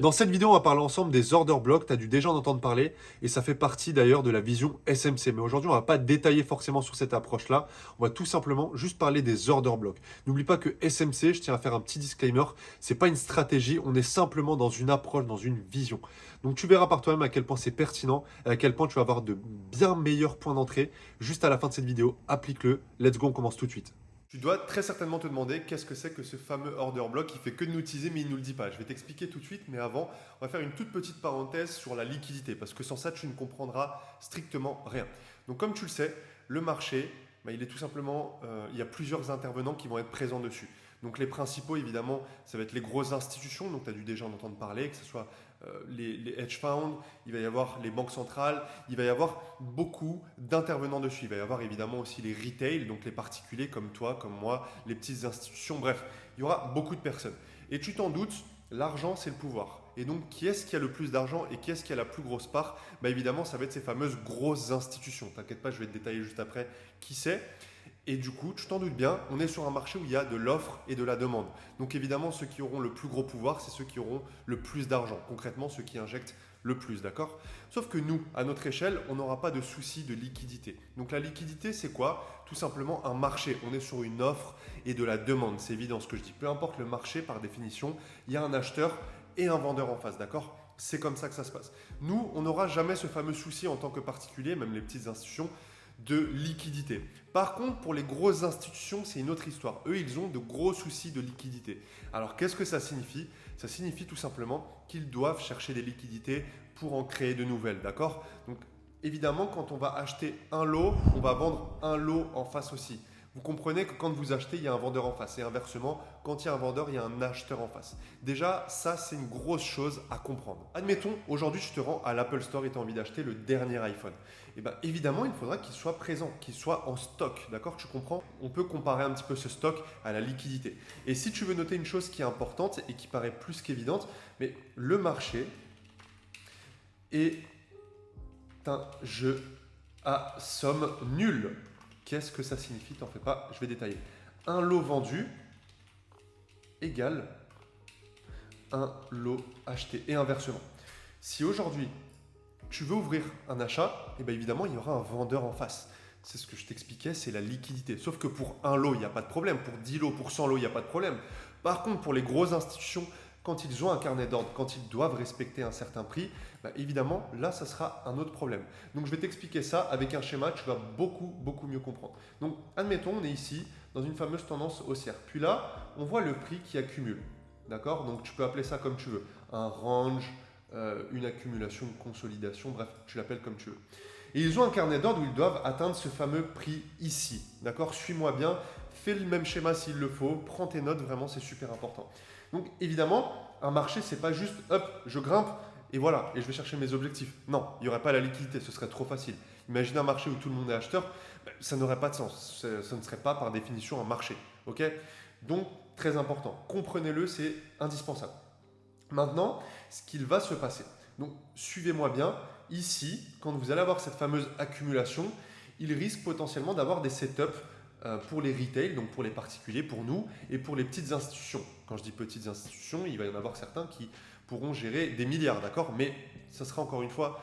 Dans cette vidéo, on va parler ensemble des order blocks. Tu as dû déjà en entendre parler et ça fait partie d'ailleurs de la vision SMC. Mais aujourd'hui, on ne va pas détailler forcément sur cette approche-là. On va tout simplement juste parler des order blocks. N'oublie pas que SMC, je tiens à faire un petit disclaimer, c'est pas une stratégie, on est simplement dans une approche, dans une vision. Donc tu verras par toi-même à quel point c'est pertinent et à quel point tu vas avoir de bien meilleurs points d'entrée. Juste à la fin de cette vidéo, applique-le. Let's go, on commence tout de suite. Tu dois très certainement te demander qu'est-ce que c'est que ce fameux order block qui fait que de nous utiliser mais il ne nous le dit pas. Je vais t'expliquer tout de suite, mais avant, on va faire une toute petite parenthèse sur la liquidité parce que sans ça, tu ne comprendras strictement rien. Donc comme tu le sais, le marché, il est tout simplement, il y a plusieurs intervenants qui vont être présents dessus. Donc les principaux, évidemment, ça va être les grosses institutions, donc tu as dû déjà en entendre parler, que ce soit les hedge funds, il va y avoir les banques centrales, il va y avoir beaucoup d'intervenants dessus. Il va y avoir évidemment aussi les retail, donc les particuliers comme toi, comme moi, les petites institutions, bref, il y aura beaucoup de personnes. Et tu t'en doutes, l'argent c'est le pouvoir. Et donc qui est-ce qui a le plus d'argent et qui est-ce qui a la plus grosse part? Évidemment, ça va être ces fameuses grosses institutions. T'inquiète pas, je vais te détailler juste après qui c'est. Et du coup, tu t'en doutes bien, on est sur un marché où il y a de l'offre et de la demande. Donc évidemment, ceux qui auront le plus gros pouvoir, c'est ceux qui auront le plus d'argent. Concrètement, ceux qui injectent le plus, d'accord? Sauf que nous, à notre échelle, on n'aura pas de souci de liquidité. Donc la liquidité, c'est quoi? Tout simplement un marché. On est sur une offre et de la demande. C'est évident ce que je dis. Peu importe le marché, par définition, il y a un acheteur et un vendeur en face, d'accord? C'est comme ça que ça se passe. Nous, on n'aura jamais ce fameux souci en tant que particulier, même les petites institutions, de liquidité. Par contre, pour les grosses institutions, c'est une autre histoire. Eux, ils ont de gros soucis de liquidité. Alors, qu'est-ce que ça signifie? Ça signifie tout simplement qu'ils doivent chercher des liquidités pour en créer de nouvelles, d'accord? Donc, évidemment, quand on va acheter un lot, on va vendre un lot en face aussi. Vous comprenez que quand vous achetez, il y a un vendeur en face. Et inversement, quand il y a un vendeur, il y a un acheteur en face. Déjà, ça, c'est une grosse chose à comprendre. Admettons, aujourd'hui, tu te rends à l'Apple Store et tu as envie d'acheter le dernier iPhone. Évidemment, il faudra qu'il soit présent, qu'il soit en stock. D'accord? Tu comprends? On peut comparer un petit peu ce stock à la liquidité. Et si tu veux noter une chose qui est importante et qui paraît plus qu'évidente, mais le marché est un jeu à somme nulle. Qu'est-ce que ça signifie? T'en fais pas, je vais détailler. Un lot vendu égale un lot acheté et inversement. Si aujourd'hui tu veux ouvrir un achat, évidemment il y aura un vendeur en face. C'est ce que je t'expliquais, c'est la liquidité. Sauf que pour un lot, il n'y a pas de problème. Pour 10 lots, pour 100 lots, il n'y a pas de problème. Par contre, pour les grosses institutions, quand ils ont un carnet d'ordre, quand ils doivent respecter un certain prix, évidemment, là, ça sera un autre problème. Donc, je vais t'expliquer ça avec un schéma, tu vas beaucoup mieux comprendre. Donc, admettons, on est ici dans une fameuse tendance haussière. Puis là, on voit le prix qui accumule. D'accord? Donc, tu peux appeler ça comme tu veux. Un range, une accumulation, une consolidation, bref, tu l'appelles comme tu veux. Et ils ont un carnet d'ordre où ils doivent atteindre ce fameux prix ici. D'accord? Suis-moi bien, fais le même schéma s'il le faut, prends tes notes, vraiment, c'est super important. Donc évidemment, un marché, c'est pas juste hop, je grimpe et voilà, et je vais chercher mes objectifs. Non, il n'y aurait pas la liquidité, ce serait trop facile. Imagine un marché où tout le monde est acheteur, ça n'aurait pas de sens. Ça ne serait pas par définition un marché. Ok? Donc, très important. Comprenez-le, c'est indispensable. Maintenant, ce qu'il va se passer. Donc, suivez-moi bien. Ici, quand vous allez avoir cette fameuse accumulation, il risque potentiellement d'avoir des setups pour les retail, donc pour les particuliers, pour nous, et pour les petites institutions. Quand je dis petites institutions, il va y en avoir certains qui pourront gérer des milliards, d'accord? Mais ça sera encore une fois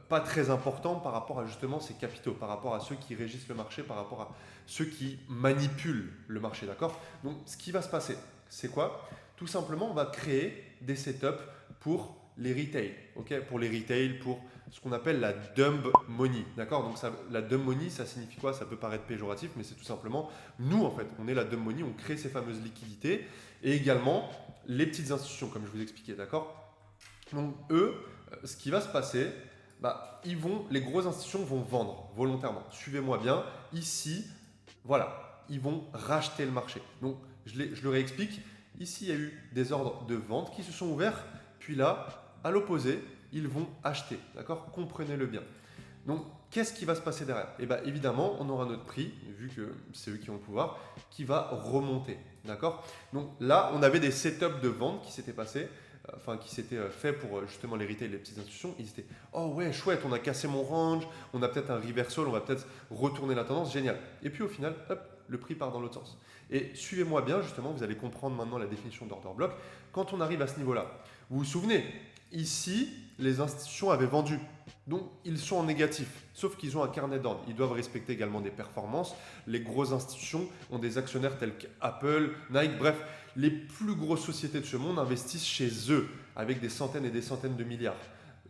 pas très important par rapport à justement ces capitaux, par rapport à ceux qui régissent le marché, par rapport à ceux qui manipulent le marché, d'accord? Donc, ce qui va se passer, c'est quoi? Tout simplement, on va créer des setups pour les retail, ok? Pour les retail, pour ce qu'on appelle la dumb money, d'accord? Donc la dumb money, ça signifie quoi? Ça peut paraître péjoratif, mais c'est tout simplement nous en fait, on est la dumb money, on crée ces fameuses liquidités et également les petites institutions, comme je vous expliquais, d'accord? Donc eux, ce qui va se passer, les grosses institutions vont vendre volontairement. Suivez-moi bien. Ici, voilà, ils vont racheter le marché. Donc je le réexplique. Ici, il y a eu des ordres de vente qui se sont ouverts. Puis là, à l'opposé, ils vont acheter. D'accord? Comprenez-le bien. Donc, qu'est-ce qui va se passer derrière? Évidemment, on aura notre prix, vu que c'est eux qui ont le pouvoir, qui va remonter. D'accord? Donc là, on avait des setups de vente qui s'étaient passés, qui s'étaient faits pour justement les retail et les petites institutions. Ils étaient, oh ouais, chouette, on a cassé mon range, on a peut-être un reversal, on va peut-être retourner la tendance, génial. Et puis au final, hop, le prix part dans l'autre sens. Et suivez-moi bien, justement, vous allez comprendre maintenant la définition d'order block. Quand on arrive à ce niveau-là, Vous vous souvenez, ici, les institutions avaient vendu. Donc, ils sont en négatif, sauf qu'ils ont un carnet d'ordre. Ils doivent respecter également des performances. Les grosses institutions ont des actionnaires tels qu'Apple, Nike, bref, les plus grosses sociétés de ce monde investissent chez eux avec des centaines et des centaines de milliards.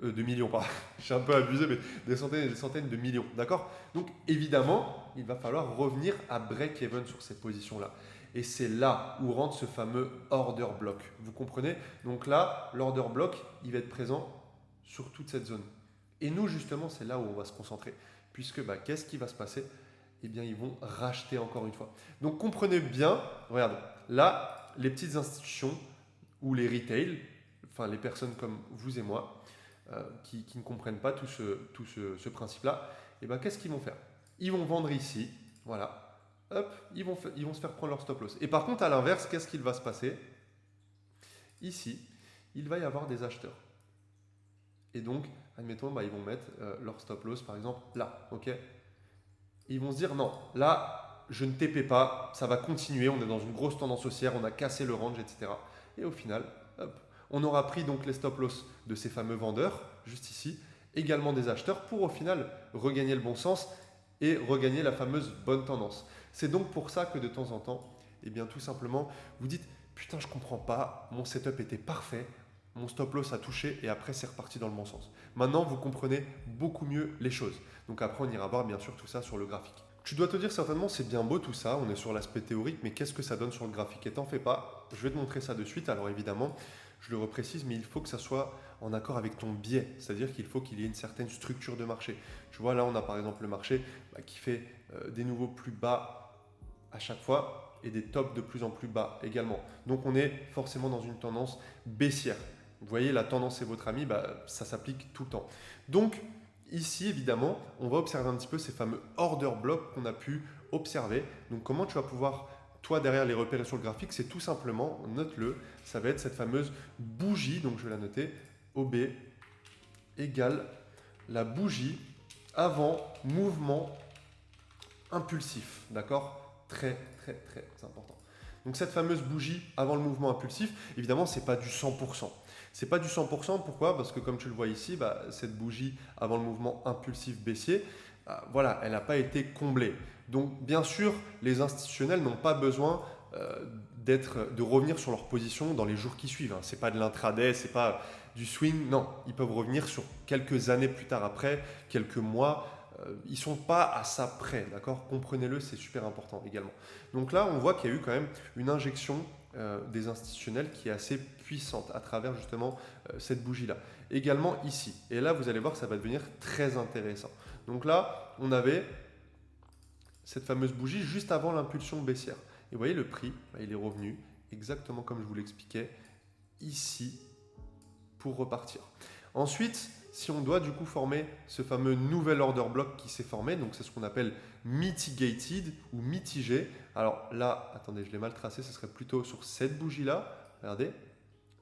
De millions, pardon. J'ai un peu abusé, mais des centaines et des centaines de millions. D'accord? Donc, évidemment, il va falloir revenir à break-even sur ces positions-là. Et c'est là où rentre ce fameux order block. Vous comprenez? Donc là, l'order block, il va être présent sur toute cette zone. Et nous, justement, c'est là où on va se concentrer. Puisque, qu'est-ce qui va se passer? Eh bien, ils vont racheter encore une fois. Donc, comprenez bien, regarde, là, les petites institutions ou les retail, enfin les personnes comme vous et moi, qui ne comprennent pas tout ce principe-là, eh bien, qu'est-ce qu'ils vont faire? Ils vont vendre ici, voilà, hop, ils vont se faire prendre leur stop loss. Et par contre, à l'inverse, qu'est-ce qu'il va se passer? Ici, il va y avoir des acheteurs. Et donc, admettons, ils vont mettre leur stop loss, par exemple, là, ok? Ils vont se dire, non, là, je ne TP pas, ça va continuer, on est dans une grosse tendance haussière, on a cassé le range, etc. Et au final, hop, on aura pris donc les stop loss de ces fameux vendeurs, juste ici, également des acheteurs, pour au final regagner le bon sens et regagner la fameuse bonne tendance. C'est donc pour ça que de temps en temps, eh bien tout simplement, vous dites, putain, je comprends pas, mon setup était parfait, mon stop loss a touché et après c'est reparti dans le bon sens. Maintenant, vous comprenez beaucoup mieux les choses. Donc après, on ira voir bien sûr tout ça sur le graphique. Tu dois te dire certainement, c'est bien beau tout ça, on est sur l'aspect théorique, mais qu'est-ce que ça donne sur le graphique? Et t'en fais pas, je vais te montrer ça de suite. Alors évidemment, je le reprécise, mais il faut que ça soit en accord avec ton biais, c'est-à-dire qu'il faut qu'il y ait une certaine structure de marché. Tu vois, là, on a par exemple le marché qui fait des nouveaux plus bas à chaque fois et des tops de plus en plus bas également. Donc on est forcément dans une tendance baissière. Vous voyez, la tendance est votre ami, ça s'applique tout le temps. Donc, ici, évidemment, on va observer un petit peu ces fameux order blocks qu'on a pu observer. Donc, comment tu vas pouvoir, toi, derrière les repérer sur le graphique? C'est tout simplement, note-le, ça va être cette fameuse bougie, donc je vais la noter, OB égale la bougie avant mouvement impulsif. D'accord? Très, très, très important. Donc, cette fameuse bougie avant le mouvement impulsif, évidemment, ce n'est pas du 100%. C'est pas du 100%, pourquoi? Parce que comme tu le vois ici, cette bougie avant le mouvement impulsif baissier, voilà, elle n'a pas été comblée. Donc bien sûr, les institutionnels n'ont pas besoin de revenir sur leur position dans les jours qui suivent. Ce n'est pas de l'intraday, ce n'est pas du swing, non. Ils peuvent revenir sur quelques années plus tard après, quelques mois. Ils ne sont pas à ça près, d'accord? Comprenez-le, c'est super important également. Donc là, on voit qu'il y a eu quand même une injection des institutionnels qui est assez puissante à travers justement cette bougie-là. Également ici. Et là, vous allez voir que ça va devenir très intéressant. Donc là, on avait cette fameuse bougie juste avant l'impulsion baissière. Et vous voyez, le prix, il est revenu exactement comme je vous l'expliquais, ici, pour repartir. Ensuite, si on doit du coup former ce fameux nouvel order block qui s'est formé, donc c'est ce qu'on appelle mitigated ou mitigé. Alors là, attendez, je l'ai mal tracé, ce serait plutôt sur cette bougie-là, regardez,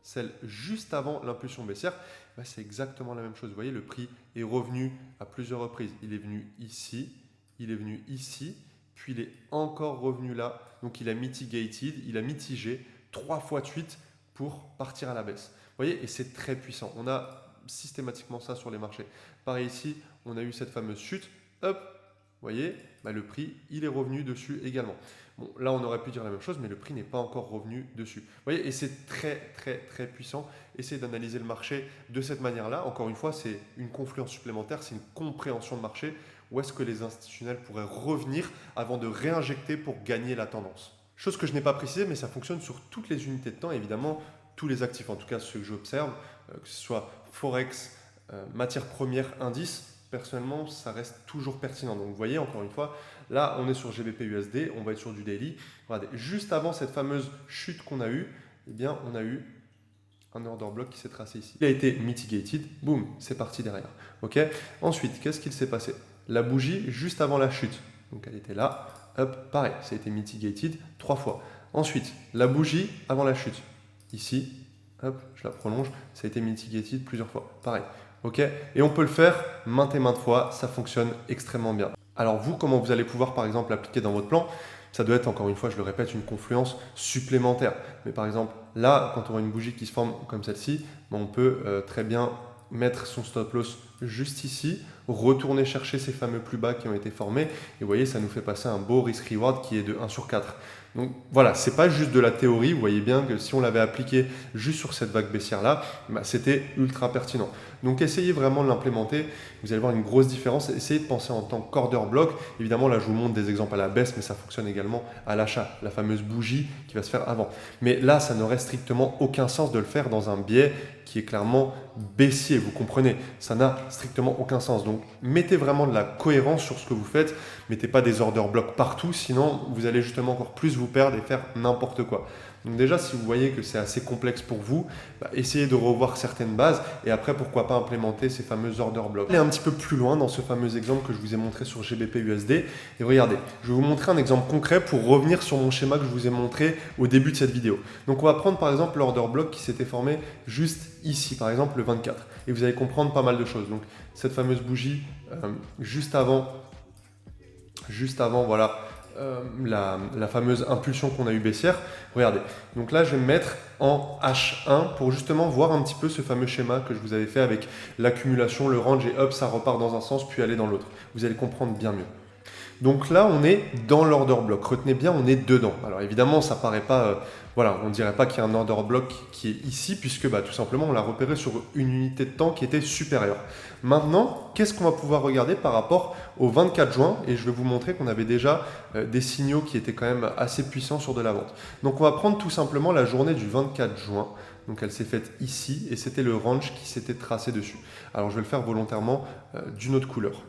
celle juste avant l'impulsion baissière, c'est exactement la même chose. Vous voyez, le prix est revenu à plusieurs reprises. Il est venu ici, il est venu ici, puis il est encore revenu là. Donc il a mitigated, il a mitigé 3 fois de suite pour partir à la baisse. Vous voyez, et c'est très puissant. On a systématiquement ça sur les marchés. Pareil ici, on a eu cette fameuse chute, hop, vous voyez, le prix, il est revenu dessus également. Bon, là, on aurait pu dire la même chose, mais le prix n'est pas encore revenu dessus. Vous voyez, et c'est très, très, très puissant. Essayez d'analyser le marché de cette manière-là. Encore une fois, c'est une confluence supplémentaire, c'est une compréhension de marché. Où est-ce que les institutionnels pourraient revenir avant de réinjecter pour gagner la tendance? Chose que je n'ai pas précisé, mais ça fonctionne sur toutes les unités de temps, évidemment, tous les actifs, en tout cas ceux que j'observe, que ce soit Forex, matières premières, indices, personnellement, ça reste toujours pertinent. Donc vous voyez, encore une fois, là, on est sur GBP USD, on va être sur du daily. Regardez, juste avant cette fameuse chute qu'on a eue, eh bien, on a eu un order block qui s'est tracé ici. Il a été mitigated, boum, c'est parti derrière. Ok. Ensuite, qu'est-ce qu'il s'est passé? La bougie juste avant la chute, donc elle était là, hop, pareil, ça a été mitigated 3 fois. Ensuite, la bougie avant la chute, ici, hop, je la prolonge, ça a été mitigated plusieurs fois, pareil. Ok, et on peut le faire maintes et maintes fois, ça fonctionne extrêmement bien. Alors vous, comment vous allez pouvoir par exemple l'appliquer dans votre plan? Ça doit être, encore une fois, je le répète, une confluence supplémentaire. Mais par exemple, là, quand on voit une bougie qui se forme comme celle-ci, on peut très bien mettre son stop loss juste ici, retourner chercher ces fameux plus bas qui ont été formés. Et vous voyez, ça nous fait passer un beau risk-reward qui est de 1/4. Donc voilà, c'est pas juste de la théorie. Vous voyez bien que si on l'avait appliqué juste sur cette vague baissière-là, c'était ultra pertinent. Donc essayez vraiment de l'implémenter. Vous allez voir une grosse différence. Essayez de penser en tant qu'order block. Évidemment, là, je vous montre des exemples à la baisse, mais ça fonctionne également à l'achat. La fameuse bougie qui va se faire avant. Mais là, ça n'aurait strictement aucun sens de le faire dans un biais qui est clairement baissier. Vous comprenez? Ça n'a strictement aucun sens. Donc, mettez vraiment de la cohérence sur ce que vous faites. Mettez pas des order blocks partout, sinon vous allez justement encore plus vous perdre et faire n'importe quoi. Donc déjà, si vous voyez que c'est assez complexe pour vous, essayez de revoir certaines bases et après, pourquoi pas implémenter ces fameux order blocks. Allez un petit peu plus loin dans ce fameux exemple que je vous ai montré sur GBP USD. Et regardez, je vais vous montrer un exemple concret pour revenir sur mon schéma que je vous ai montré au début de cette vidéo. Donc on va prendre par exemple l'order block qui s'était formé juste ici, par exemple le 24. Et vous allez comprendre pas mal de choses. Donc cette fameuse bougie juste avant, voilà, la fameuse impulsion qu'on a eu baissière. Regardez, donc là je vais me mettre en H1 pour justement voir un petit peu ce fameux schéma que je vous avais fait avec l'accumulation, le range et hop, ça repart dans un sens puis aller dans l'autre. Vous allez comprendre bien mieux. Donc là, on est dans l'order block. Retenez bien, on est dedans. Alors évidemment, ça paraît pas, voilà, on ne dirait pas qu'il y a un order block qui est ici, puisque tout simplement, on l'a repéré sur une unité de temps qui était supérieure. Maintenant, qu'est-ce qu'on va pouvoir regarder par rapport au 24 juin? Et je vais vous montrer qu'on avait déjà des signaux qui étaient quand même assez puissants sur de la vente. Donc on va prendre tout simplement la journée du 24 juin. Donc elle s'est faite ici, et c'était le range qui s'était tracé dessus. Alors je vais le faire volontairement d'une autre couleur.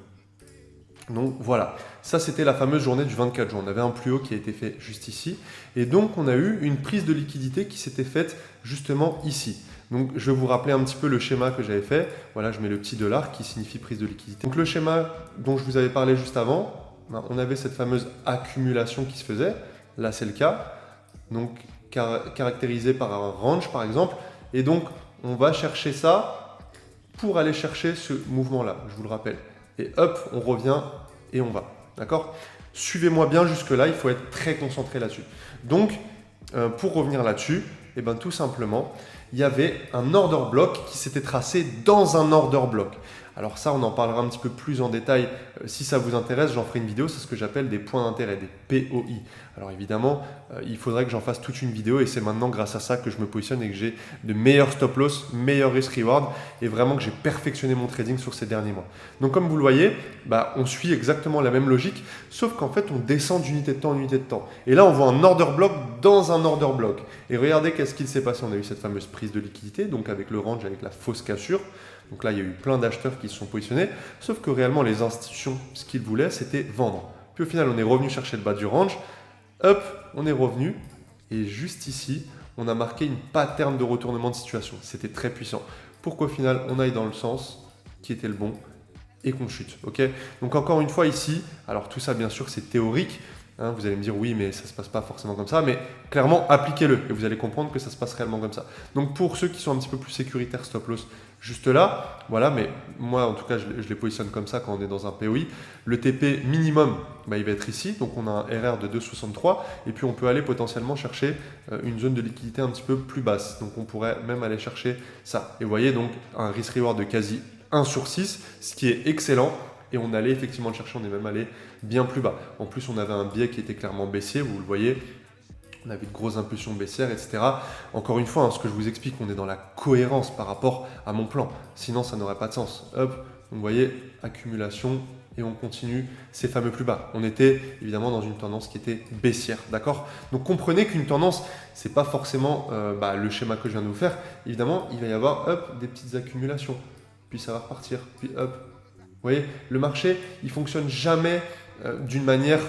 Donc voilà, ça c'était la fameuse journée du 24 juin. On avait un plus haut qui a été fait juste ici. Et donc on a eu une prise de liquidité qui s'était faite justement ici. Donc je vais vous rappeler un petit peu le schéma que j'avais fait. Voilà, je mets le petit $, qui signifie prise de liquidité. Donc le schéma dont je vous avais parlé juste avant, on avait cette fameuse accumulation qui se faisait. Là c'est le cas. Donc caractérisé par un range par exemple. Et donc on va chercher ça pour aller chercher ce mouvement-là, je vous le rappelle. Et hop, on revient et on va. D'accord? Suivez-moi bien jusque-là, il faut être très concentré là-dessus. Donc, pour revenir là-dessus, tout simplement, il y avait un order block qui s'était tracé dans un order block. Alors ça, on en parlera un petit peu plus en détail. Si ça vous intéresse, j'en ferai une vidéo. C'est ce que j'appelle des points d'intérêt, des POI. Alors évidemment, il faudrait que j'en fasse toute une vidéo et c'est maintenant grâce à ça que je me positionne et que j'ai de meilleurs stop loss, meilleurs risk reward et vraiment que j'ai perfectionné mon trading sur ces derniers mois. Donc comme vous le voyez, on suit exactement la même logique, sauf qu'en fait, on descend d'unité de temps en unité de temps. Et là, on voit un order block dans un order block. Et regardez qu'est-ce qu'il s'est passé. On a eu cette fameuse prise de liquidité, donc avec le range, avec la fausse cassure. Donc là, il y a eu plein d'acheteurs qui se sont positionnés, sauf que réellement, les institutions, ce qu'ils voulaient, c'était vendre. Puis au final, on est revenu chercher le bas du range, hop, on est revenu, et juste ici, on a marqué une pattern de retournement de situation. C'était très puissant. Pour qu'au final, on aille dans le sens qui était le bon et qu'on chute. Ok. Donc encore une fois ici, alors tout ça, bien sûr, c'est théorique. Vous allez me dire oui, mais ça ne se passe pas forcément comme ça, mais clairement appliquez-le et vous allez comprendre que ça se passe réellement comme ça. Donc pour ceux qui sont un petit peu plus sécuritaires, stop loss juste là, voilà, mais moi en tout cas je les positionne comme ça quand on est dans un POI. Le TP minimum, il va être ici, donc on a un RR de 2,63 et puis on peut aller potentiellement chercher une zone de liquidité un petit peu plus basse. Donc on pourrait même aller chercher ça. Et vous voyez donc un risk reward de quasi 1/6, ce qui est excellent. Et on allait effectivement le chercher, on est même allé bien plus bas. En plus, on avait un biais qui était clairement baissier, vous le voyez. On avait de grosses impulsions baissières, etc. Encore une fois, ce que je vous explique, on est dans la cohérence par rapport à mon plan. Sinon, ça n'aurait pas de sens. Hop, vous voyez, accumulation, et on continue ces fameux plus bas. On était évidemment dans une tendance qui était baissière, d'accord? Donc comprenez qu'une tendance, c'est pas forcément le schéma que je viens de vous faire. Évidemment, il va y avoir hop, des petites accumulations, puis ça va repartir, puis hop. Vous voyez, le marché, il ne fonctionne jamais d'une manière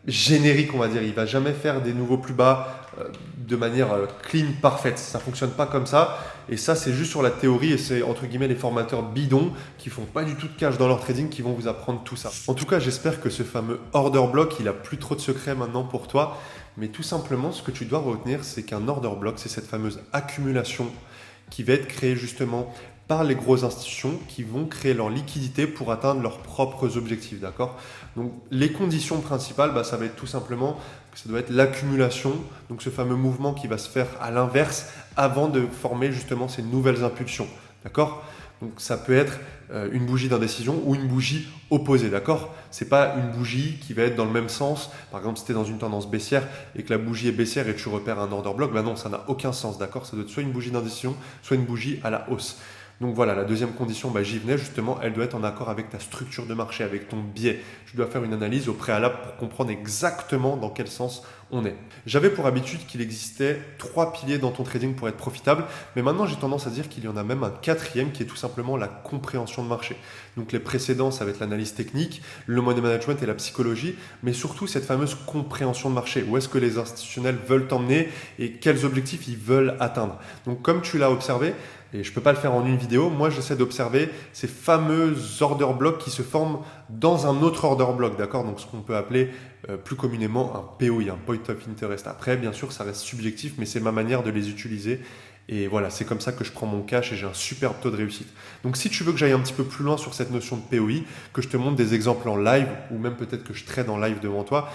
générique, on va dire. Il ne va jamais faire des nouveaux plus bas de manière clean, parfaite. Ça ne fonctionne pas comme ça. Et ça, c'est juste sur la théorie et c'est entre guillemets les formateurs bidons qui ne font pas du tout de cash dans leur trading qui vont vous apprendre tout ça. En tout cas, j'espère que ce fameux order block, il n'a plus trop de secrets maintenant pour toi. Mais tout simplement, ce que tu dois retenir, c'est qu'un order block, c'est cette fameuse accumulation qui va être créée justement par les grosses institutions qui vont créer leur liquidité pour atteindre leurs propres objectifs, d'accord? Donc les conditions principales, ça va être tout simplement que ça doit être l'accumulation, donc ce fameux mouvement qui va se faire à l'inverse avant de former justement ces nouvelles impulsions. D'accord? Donc ça peut être une bougie d'indécision ou une bougie opposée, d'accord? C'est pas une bougie qui va être dans le même sens. Par exemple, si tu es dans une tendance baissière et que la bougie est baissière et que tu repères un order block, ben non, ça n'a aucun sens, d'accord? Ça doit être soit une bougie d'indécision, soit une bougie à la hausse. Donc voilà, la deuxième condition, j'y venais justement, elle doit être en accord avec ta structure de marché, avec ton biais. Tu dois faire une analyse au préalable pour comprendre exactement dans quel sens on est. J'avais pour habitude qu'il existait 3 piliers dans ton trading pour être profitable, mais maintenant j'ai tendance à dire qu'il y en a même un 4e qui est tout simplement la compréhension de marché. Donc les précédents, ça va être l'analyse technique, le money management et la psychologie, mais surtout cette fameuse compréhension de marché. Où est-ce que les institutionnels veulent t'emmener et quels objectifs ils veulent atteindre. Donc comme tu l'as observé, et je ne peux pas le faire en une vidéo, moi j'essaie d'observer ces fameux order blocks qui se forment dans un autre order block, d'accord? Donc ce qu'on peut appeler plus communément un POI, un Point of Interest. Après, bien sûr, ça reste subjectif, mais c'est ma manière de les utiliser. Et voilà, c'est comme ça que je prends mon cash et j'ai un superbe taux de réussite. Donc si tu veux que j'aille un petit peu plus loin sur cette notion de POI, que je te montre des exemples en live, ou même peut-être que je trade en live devant toi,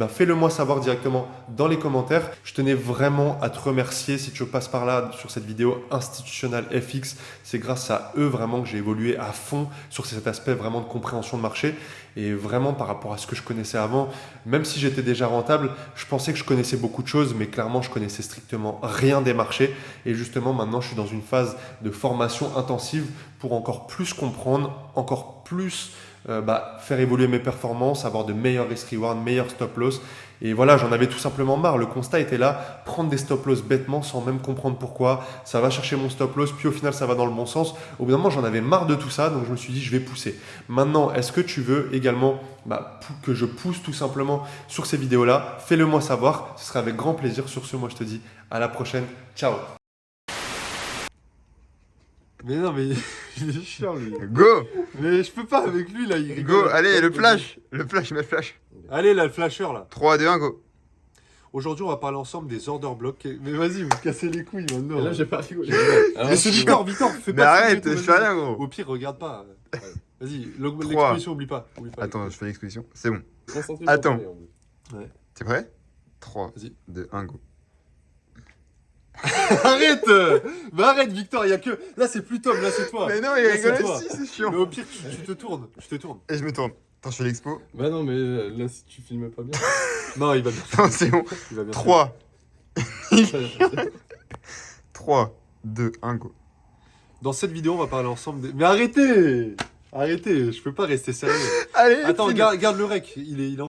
fais-le moi savoir directement dans les commentaires. Je tenais vraiment à te remercier si tu passes par là sur cette vidéo institutionnelle FX. C'est grâce à eux vraiment que j'ai évolué à fond sur cet aspect vraiment de compréhension de marché. Et vraiment par rapport à ce que je connaissais avant, même si j'étais déjà rentable, je pensais que je connaissais beaucoup de choses, mais clairement je connaissais strictement rien des marchés. Et justement maintenant je suis dans une phase de formation intensive pour encore plus comprendre, encore plus faire évoluer mes performances, avoir de meilleurs risk-reward, meilleurs stop-loss. Et voilà, j'en avais tout simplement marre. Le constat était là, prendre des stop-loss bêtement sans même comprendre pourquoi. Ça va chercher mon stop-loss, puis au final, ça va dans le bon sens. Au bout d'un moment, j'en avais marre de tout ça, donc je me suis dit, je vais pousser. Maintenant, est-ce que tu veux également que je pousse tout simplement sur ces vidéos-là? Fais-le moi savoir, ce sera avec grand plaisir. Sur ce, moi, je te dis à la prochaine. Ciao! Mais non, mais il est chiant lui. Go! Mais je peux pas avec lui là, il rigole. Go! Allez, le flash! Le flash, mets le flash. Allez là, le flasher là. 3, 2, 1, go! Aujourd'hui, on va parler ensemble des order blocks. Mais vas-y, vous me cassez les couilles maintenant. Là, j'ai pas rigolé. Mais c'est Victor, fais Mais pas arrête, de je fais rien, gros! Au pire, regarde pas. Ouais. Vas-y, Trois. l'exposition, oublie pas. Attends, je fais l'exposition. C'est bon. Concentré Attends. sur le Ouais. T'es prêt? 3, Vas-y. 2, 1, go! Arrête Bah arrête, Victor, il y a que. Là, c'est plus Tom, là, c'est toi. Mais non, il Là, c'est rigole toi. aussi, c'est Mais chiant! au pire, tu te tournes. Je te tourne. Et je me tourne. Attends, je fais l'expo. Bah non, mais là, si tu filmes pas bien. Non, il va bien. Non, c'est bon. Il va bien. 3, ça- 3, 2, 1, go! Dans cette vidéo, on va parler ensemble des. Mais arrêtez Arrêtez, je peux pas rester sérieux. Allez! Attends, file. garde le rec. Il est en